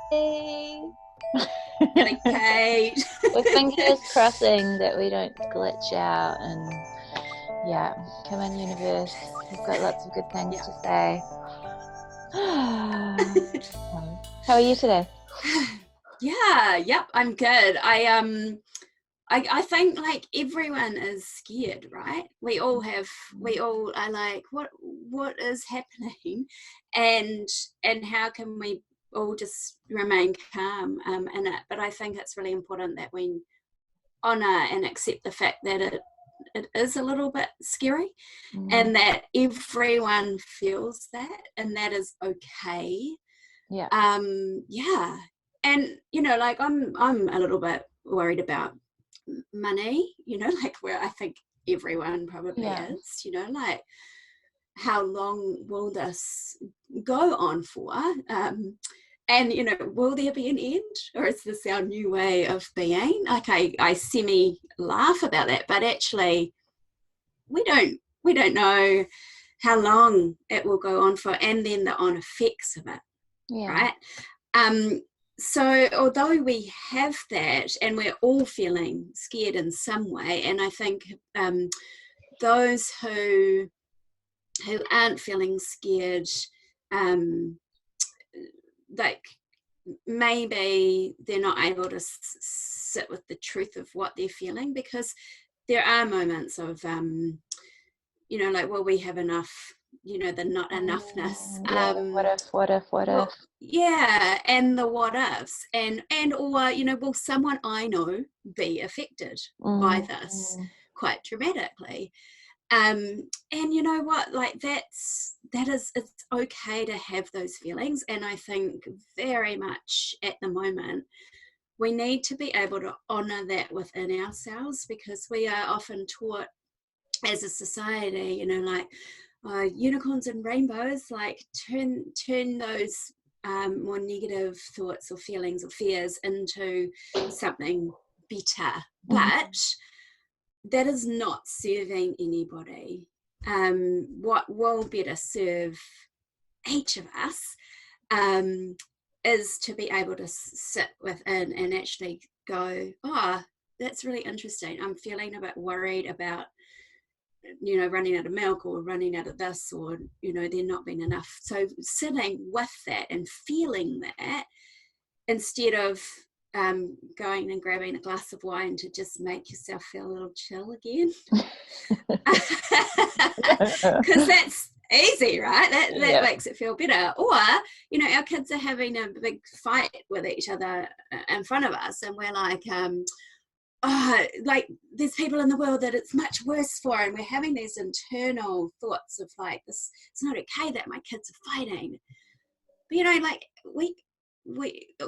Hey. G'day, Kate. With fingers crossing that we don't glitch out and yeah, come on universe. We've got lots of good things Yeah. to say. How are you today? Yeah, yep, I'm good. I think like everyone is scared, right? We all are like, what is happening? And and how can we all just remain calm in it? But I think it's really important that we honor and accept the fact that it is a little bit scary Mm, and that everyone feels that and that is okay. yeah. Yeah, and like I'm a little bit worried about money, like where I think everyone probably Yeah. is, like how long will this go on for? And will there be an end, or is this our new way of being? Like I semi laugh about that, but actually we don't know how long it will go on for, and then the on effects of it, Yeah. right? Um, so although we have that and we're all feeling scared in some way, and I think those who aren't feeling scared, um, like maybe they're not able to sit with the truth of what they're feeling, because there are moments of like, will we have enough, the not enoughness, Yeah. What if, what if, what if? well, yeah, and the what ifs, and or will someone I know be affected by this Mm, quite dramatically? And you know what, like it's okay to have those feelings, and I think very much at the moment we need to be able to honor that within ourselves, because we are often taught as a society, like unicorns and rainbows, like turn those more negative thoughts or feelings or fears into something better. mm, But that is not serving anybody. What will better serve each of us um, is to be able to sit within and actually go, oh, that's really interesting. I'm feeling a bit worried about running out of milk, or running out of this, or there not being enough. So sitting with that and feeling that, instead of going and grabbing a glass of wine to just make yourself feel a little chill again, because that's easy, right? That yeah. makes it feel better. Or our kids are having a big fight with each other in front of us, and we're like, like there's people in the world that it's much worse for, and we're having these internal thoughts of like, this, it's not okay that my kids are fighting. But like we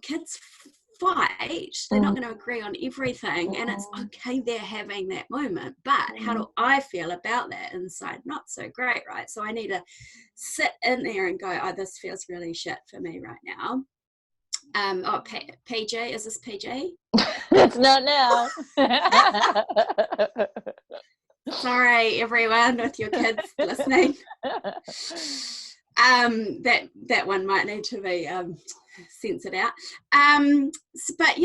kids fight, they're not Mm, going to agree on everything, and it's mm, okay they're having that moment, but how mm. do I feel about that inside? Not so great, right? So I need to sit in there and go, oh, this feels really shit for me right now. Oh, PJ, is this PJ? It's not now. Sorry, everyone with your kids listening. That one might need to be censored out. But like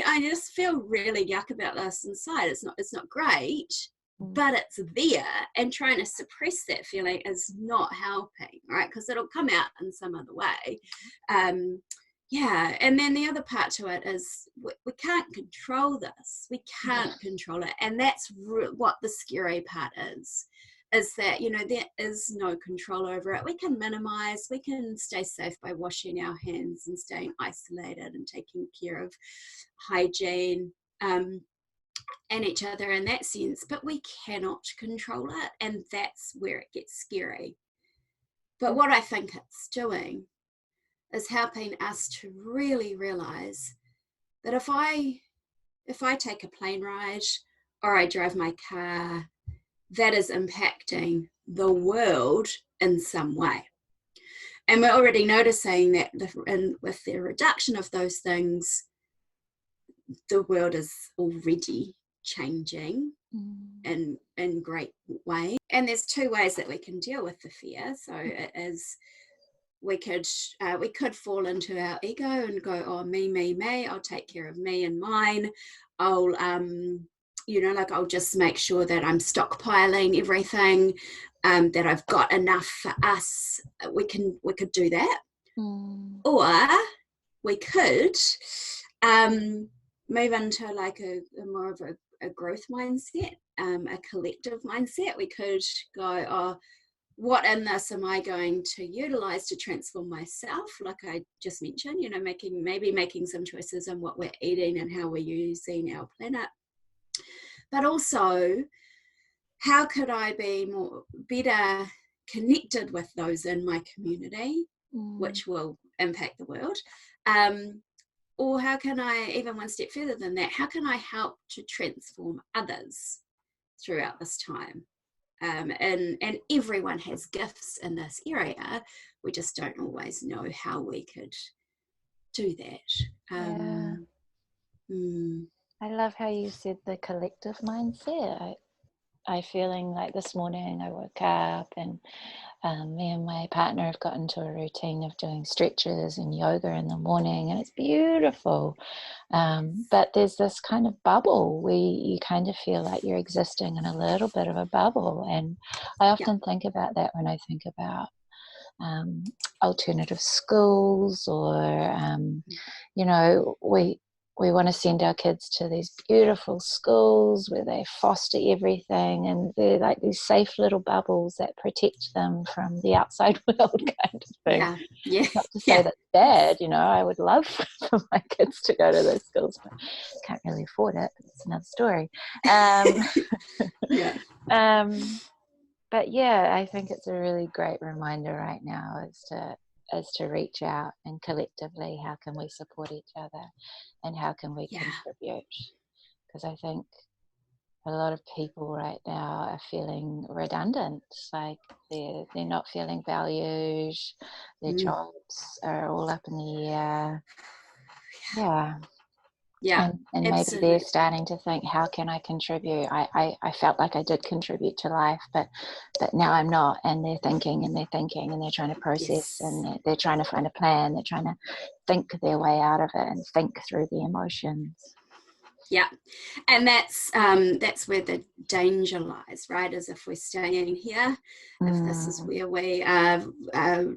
I just feel really yuck about this inside. It's not great, but it's there, and trying to suppress that feeling is not helping, right? Because it'll come out in some other way. Yeah, and then the other part to it is we can't control this. We can't control it, and that's what the scary part is that there is no control over it. We can minimize, we can stay safe by washing our hands and staying isolated and taking care of hygiene, and each other in that sense, but we cannot control it, and that's where it gets scary. But what I think it's doing is helping us to really realize that if I take a plane ride or I drive my car, that is impacting the world in some way. And we're already noticing that with the reduction of those things, the world is already changing in great way. And there's two ways that we can deal with the fear. So it is we could fall into our ego and go, oh, me, I'll take care of me and mine. I'll I'll just make sure that I'm stockpiling everything, that I've got enough for us. We could do that. Or we could move into like a more of a growth mindset, a collective mindset. We could go, oh, what in this am I going to utilize to transform myself? Like I just mentioned, making some choices on what we're eating and how we're using our planet. But also, how could I be better connected with those in my community, which will impact the world? Or how can I, even one step further than that, how can I help to transform others throughout this time? And everyone has gifts in this area. We just don't always know how we could do that. I love how you said the collective mindset. I feeling like this morning I woke up and me and my partner have got into a routine of doing stretches and yoga in the morning, and it's beautiful. But there's this kind of bubble where you kind of feel like you're existing in a little bit of a bubble. And I often think about that when I think about alternative schools, or we want to send our kids to these beautiful schools where they foster everything, and they're like these safe little bubbles that protect them from the outside world, kind of thing. Not to say that's bad, I would love for my kids to go to those schools, but can't really afford it. It's another story. But yeah, I think it's a really great reminder right now as to reach out, and collectively, how can we support each other and how can we contribute? Because I think a lot of people right now are feeling redundant, like they're not feeling valued, their jobs are all up in the air. And maybe they're starting to think, how can I contribute? I felt like I did contribute to life, but now I'm not. And they're thinking and they're trying to process, and they're trying to find a plan. They're trying to think their way out of it and think through the emotions. Yeah, and that's where the danger lies, right? As if we're staying here, if this is where we are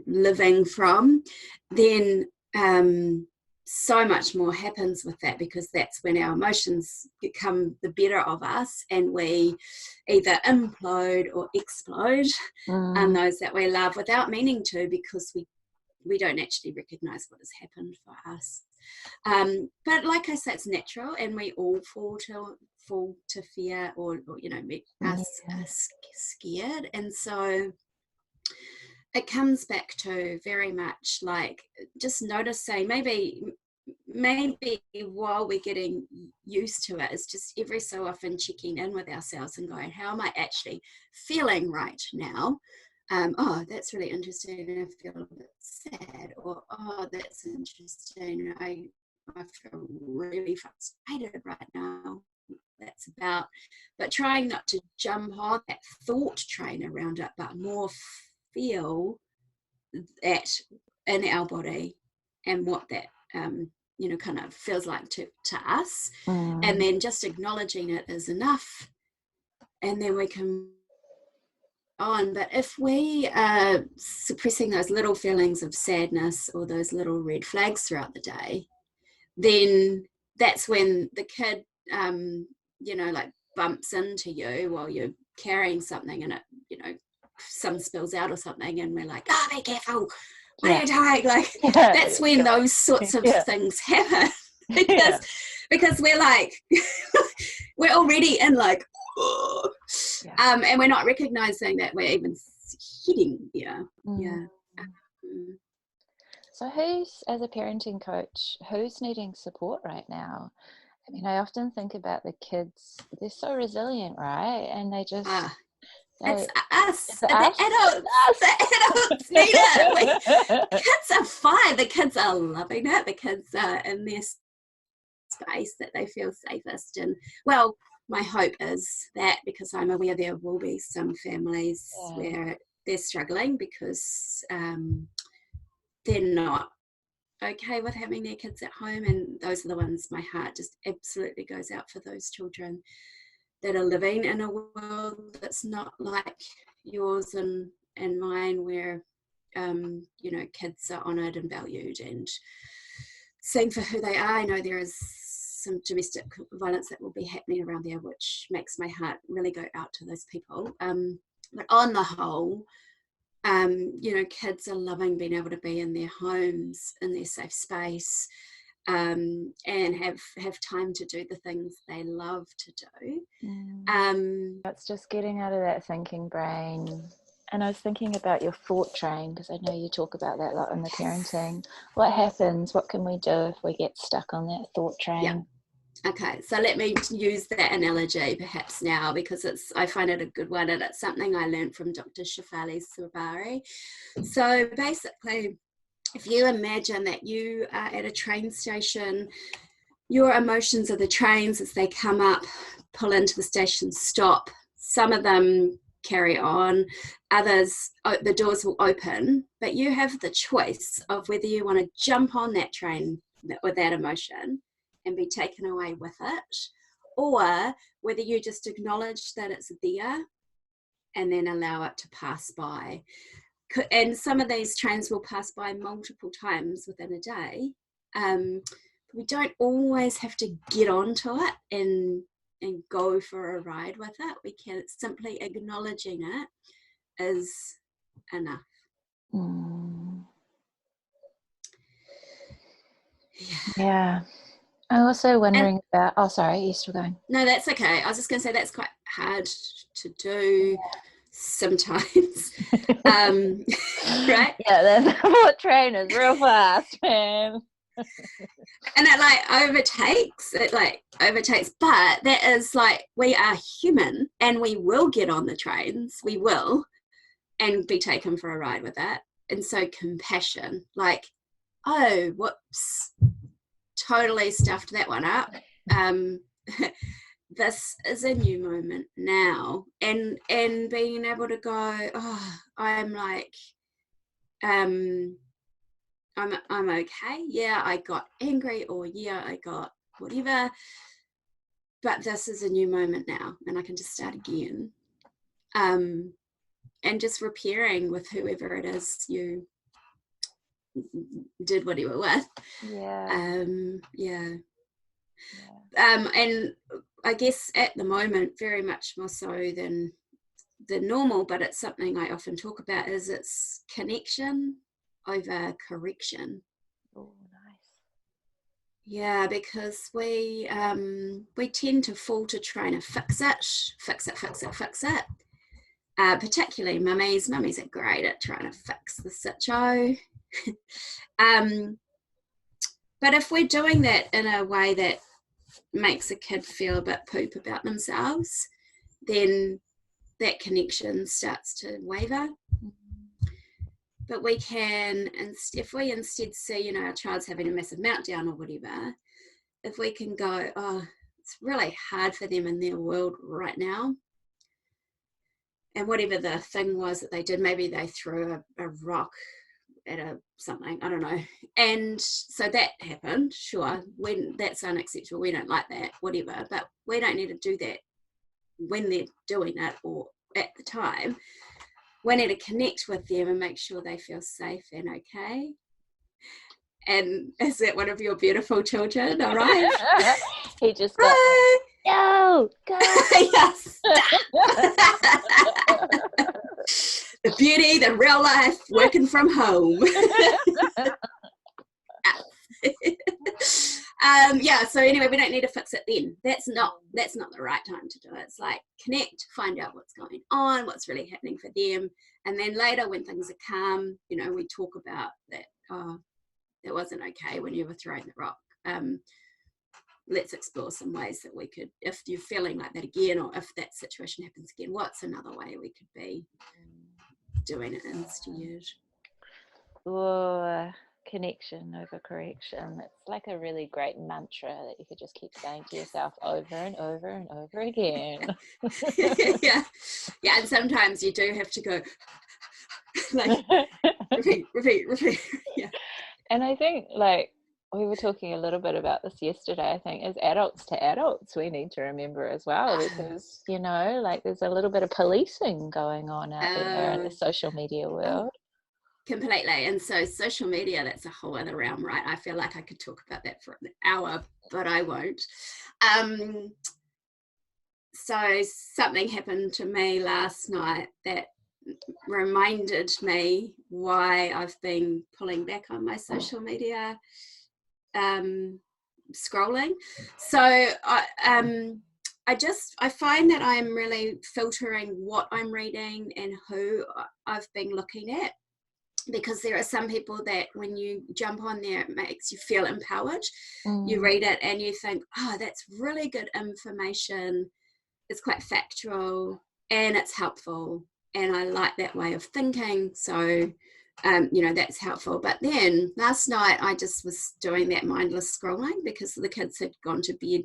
living from, then so much more happens with that, because that's when our emotions become the better of us, and we either implode or explode on those that we love without meaning to, because we don't actually recognize what has happened for us. But like I said, it's natural, and we all fall to fear, or us scared. And so it comes back to very much like just noticing, maybe while we're getting used to it, is just every so often checking in with ourselves and going, how am I actually feeling right now? Oh, that's really interesting, I feel a bit sad. Or, oh, that's interesting, I feel really frustrated right now. That's about, but trying not to jump on that thought train around it, but more feel that in our body and what that kind of feels like to us, and then just acknowledging it is enough, and then we can on. But if we are suppressing those little feelings of sadness or those little red flags throughout the day, then that's when the kid like bumps into you while you're carrying something, and it some spills out or something, and we're like, oh, be careful, what are you doing? Like that's when those sorts of things happen, because we're like we're already in like and we're not recognizing that we're even heading there. So who's, as a parenting coach, who's needing support right now? I mean, I often think about the kids. They're so resilient, right? And they just it's us. The adults need it. The kids are fine. The kids are loving it. The kids are in their space that they feel safest. And well, my hope is that, because I'm aware there will be some families where they're struggling because they're not okay with having their kids at home, and those are the ones my heart just absolutely goes out for, those children that are living in a world that's not like yours and mine, where kids are honoured and valued and seen for who they are. I know there is some domestic violence that will be happening around there, which makes my heart really go out to those people. But on the whole, kids are loving being able to be in their homes, in their safe space, and have time to do the things they love to do. It's just getting out of that thinking brain. And I was thinking about your thought train, because I know you talk about that a lot in the parenting. What happens? What can we do if we get stuck on that thought train? Yeah. Okay, so let me use that analogy perhaps now, because I find it a good one, and it's something I learned from Dr. Shefali Sabari. So basically, if you imagine that you are at a train station, your emotions are the trains as they come up, pull into the station, stop. Some of them carry on, others, the doors will open, but you have the choice of whether you want to jump on that train with that emotion and be taken away with it, or whether you just acknowledge that it's there and then allow it to pass by. And some of these trains will pass by multiple times within a day. We don't always have to get onto it and go for a ride with it. We can, simply acknowledging it is enough. Yeah. I'm also wondering about, oh, sorry, you're still going. No, that's okay. I was just going to say that's quite hard to do sometimes. Right? Yeah, the thought train is real fast, man. And it overtakes, but that is like, we are human and we will get on the trains, we will, and be taken for a ride with it. And so compassion, like, oh, whoops, totally stuffed that one up. This is a new moment now, and being able to go, oh, I'm like, I'm okay. Yeah, I got angry, or yeah, I got whatever, but this is a new moment now, and I can just start again. And just repairing with whoever it is you did whatever with. And I guess at the moment, very much more so than normal, but it's something I often talk about, is it's connection over correction. Oh, nice. Yeah, because we tend to fall to trying to fix it. Particularly mummies. Mummies are great at trying to fix the sitcho. But if we're doing that in a way that makes a kid feel a bit poop about themselves, then that connection starts to waver. But we can, if we instead see, our child's having a massive meltdown or whatever, if we can go, oh, it's really hard for them in their world right now. And whatever the thing was that they did, maybe they threw a rock at something, I don't know. And so that happened, sure, when that's unacceptable, we don't like that, whatever, but we don't need to do that when they're doing it or at the time. We need to connect with them and make sure they feel safe and okay. And is that one of your beautiful children? All right. He just got no, go. Yes. The beauty, the real life, working from home. So anyway, we don't need to fix it then. That's not the right time to do it. It's like, connect, find out what's going on, what's really happening for them, and then later when things are calm, we talk about that. Oh, that wasn't okay when you were throwing the rock. Let's explore some ways that we could, if you're feeling like that again, or if that situation happens again, what's another way we could be doing it instead? Oh, connection over correction. It's like a really great mantra that you could just keep saying to yourself over and over and over again. Yeah, and sometimes you do have to go like repeat. Yeah. And I think, like, we were talking a little bit about this yesterday. I think as adults to adults, we need to remember as well, because, you know, like, there's a little bit of policing going on out there in the social media world. Completely. And so social media, that's a whole other realm, right? I feel like I could talk about that for an hour, but I won't. So something happened to me last night that reminded me why I've been pulling back on my social media scrolling. So I find that I'm really filtering what I'm reading and who I've been looking at, because there are some people that when you jump on there, it makes you feel empowered. You read it and you think, oh, that's really good information. It's quite factual and it's helpful. And I like that way of thinking. So, you know, that's helpful. But then last night I just was doing that mindless scrolling because the kids had gone to bed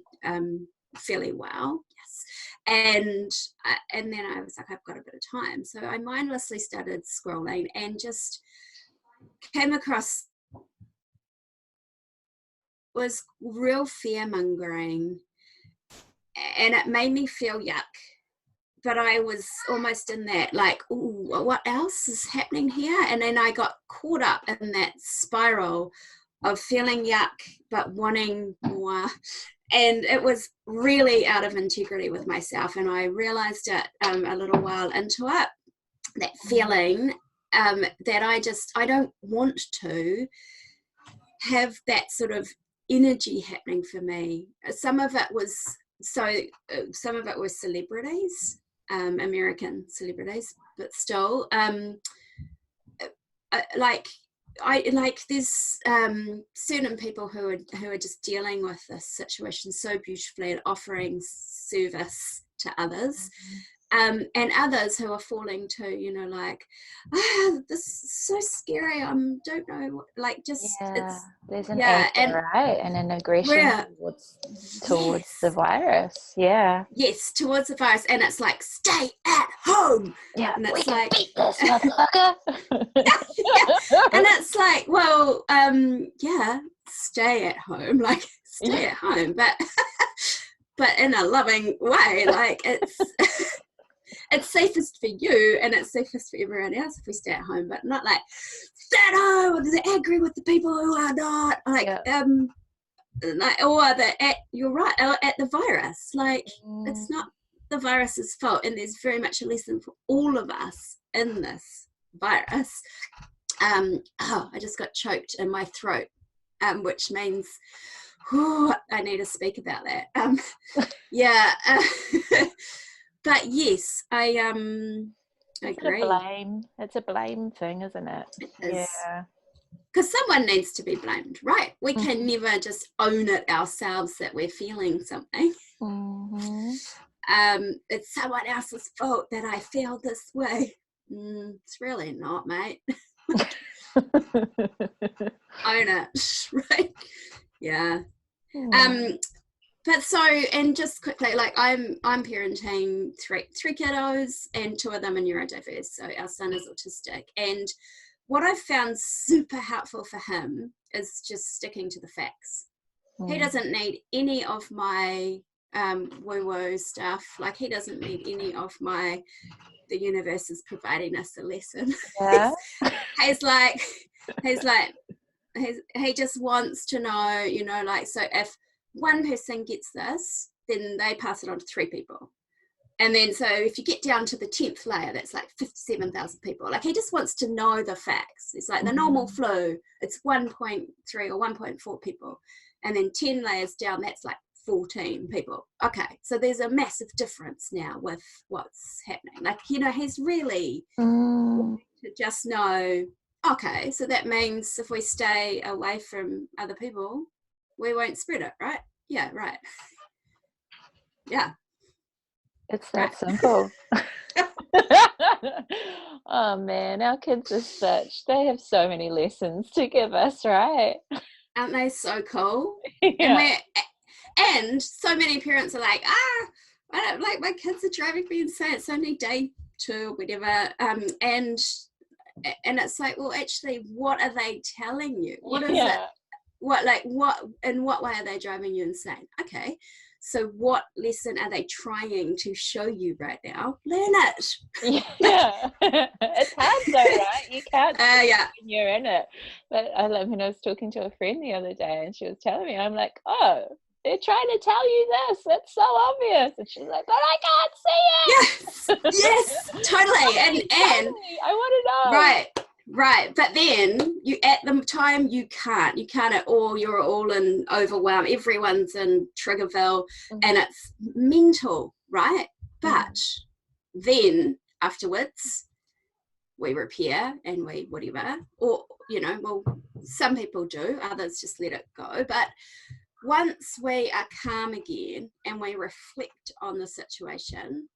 fairly well. Yes. And then I was like, I've got a bit of time. So I mindlessly started scrolling and just came across, was real fear mongering, and it made me feel yuck. But I was almost in that, like, ooh, what else is happening here? And then I got caught up in that spiral of feeling yuck, but wanting more. And it was really out of integrity with myself. And I realized it a little while into it, that feeling that I don't want to have that sort of energy happening for me. Some of it was celebrities, American celebrities, but still, there's certain people who are just dealing with this situation so beautifully and offering service to others. And others who are falling to, you know, like, this is so scary. I don't know what, like, just there's an anger, right, and an aggression towards the virus. Yes, towards the virus, and it's like, stay at home. Yeah, and it's we like, can beat this, motherfucker. And it's like, well, stay at home, like, stay at home, but in a loving way, like, it's safest for you and it's safest for everyone else if we stay at home, but not like, stay at home, or they're angry with the people who are not, like, you're right, at the virus, like, it's not the virus's fault, and there's very much a lesson for all of us in this virus. I just got choked in my throat, which means I need to speak about that. But yes, I agree. It's a blame thing, isn't it? It is. Because someone needs to be blamed, right? We can never just own it ourselves that we're feeling something. It's someone else's fault that I feel this way. It's really not, mate. Own it, right? Yeah. But so, and just quickly, like, I'm parenting three kiddos, and two of them are neurodiverse. So our son is autistic, and what I've found super helpful for him is just sticking to the facts. He doesn't need any of my woo-woo stuff. Like, he doesn't need any of the universe is providing us a lesson. He just wants to know, you know, like, so if one person gets this, then they pass it on to 3 people. And then, so if you get down to the 10th layer, that's like 57,000 people. Like, he just wants to know the facts. It's like the normal flu, it's 1.3 or 1.4 people. And then 10 layers down, that's like 14 people. Okay, so there's a massive difference now with what's happening. Like, you know, he's really to just know, okay, so that means if we stay away from other people, we won't spread it, right? Yeah, right. Yeah. It's that simple. Oh man, our kids are they have so many lessons to give us, right? Aren't they so cool? And so many parents are like, I don't, like, my kids are driving me insane. It's only day 2 or whatever. And And it's like, well, actually, what are they telling you? What is it? Yeah. In what way are they driving you insane? Okay, so what lesson are they trying to show you right now? Learn it. Yeah. It's hard though, right? You can't see Yeah. when you're in it. But I was talking to a friend the other day, and she was telling me, I'm like, oh, they're trying to tell you this. It's so obvious. And she's like, but I can't see it. Yes, totally. And I want to know. Right. But then you, at the time, you can't at all. You're all in overwhelm. Everyone's in Triggerville, and it's mental, right? But then afterwards, we repair and we whatever, or, well, some people do, others just let it go. But once we are calm again and we reflect on the situation,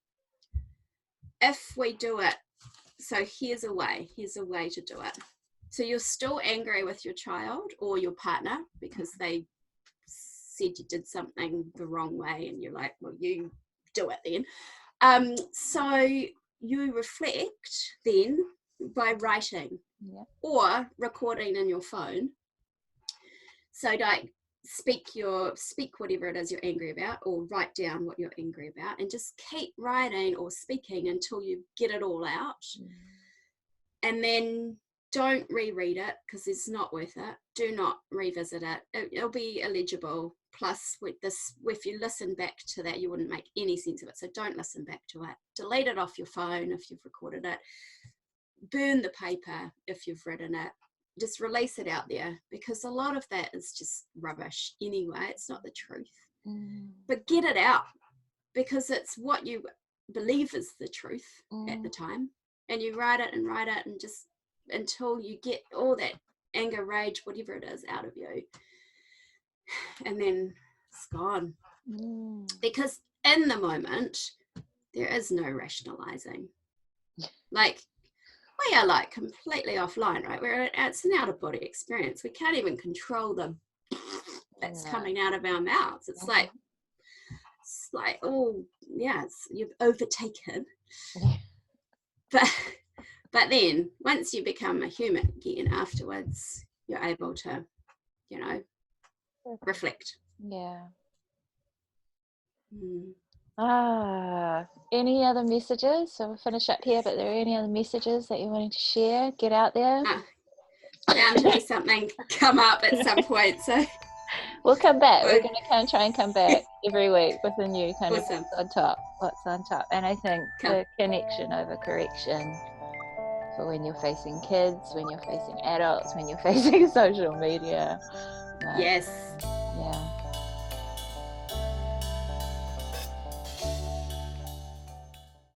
if we do it, so here's a way to do it. So you're still angry with your child or your partner because they said you did something the wrong way, and you're like, well, you do it then. So you reflect then by writing or recording in your phone. So like speak whatever it is you're angry about, or write down what you're angry about, and just keep writing or speaking until you get it all out. And then don't reread it, because it's not worth it. Do not revisit it. It'll be illegible. Plus, if you listen back to that, you wouldn't make any sense of it. So don't listen back to it. Delete it off your phone if you've recorded it. Burn the paper if you've written it. Just release it out there, because a lot of that is just rubbish anyway. It's not the truth. But get it out, because it's what you believe is the truth at the time. And you write it and just until you get all that anger, rage, whatever it is, out of you. And then it's gone. Because in the moment, there is no rationalizing. Like, we are like completely offline, right? It's an out-of-body experience. We can't even control the that's coming out of our mouths. It's like, oh yeah, you've overtaken. But then once you become a human again afterwards, you're able to, reflect. Yeah. Any other messages? So we'll finish up here, but are there any other messages that you're wanting to share? Get out there. Bound to be something come up at some point, so we'll come back. We're going to try and come back every week with a new kind of what's on top. And I think the connection over correction for when you're facing kids, when you're facing adults, when you're facing social media. Yes. Yeah.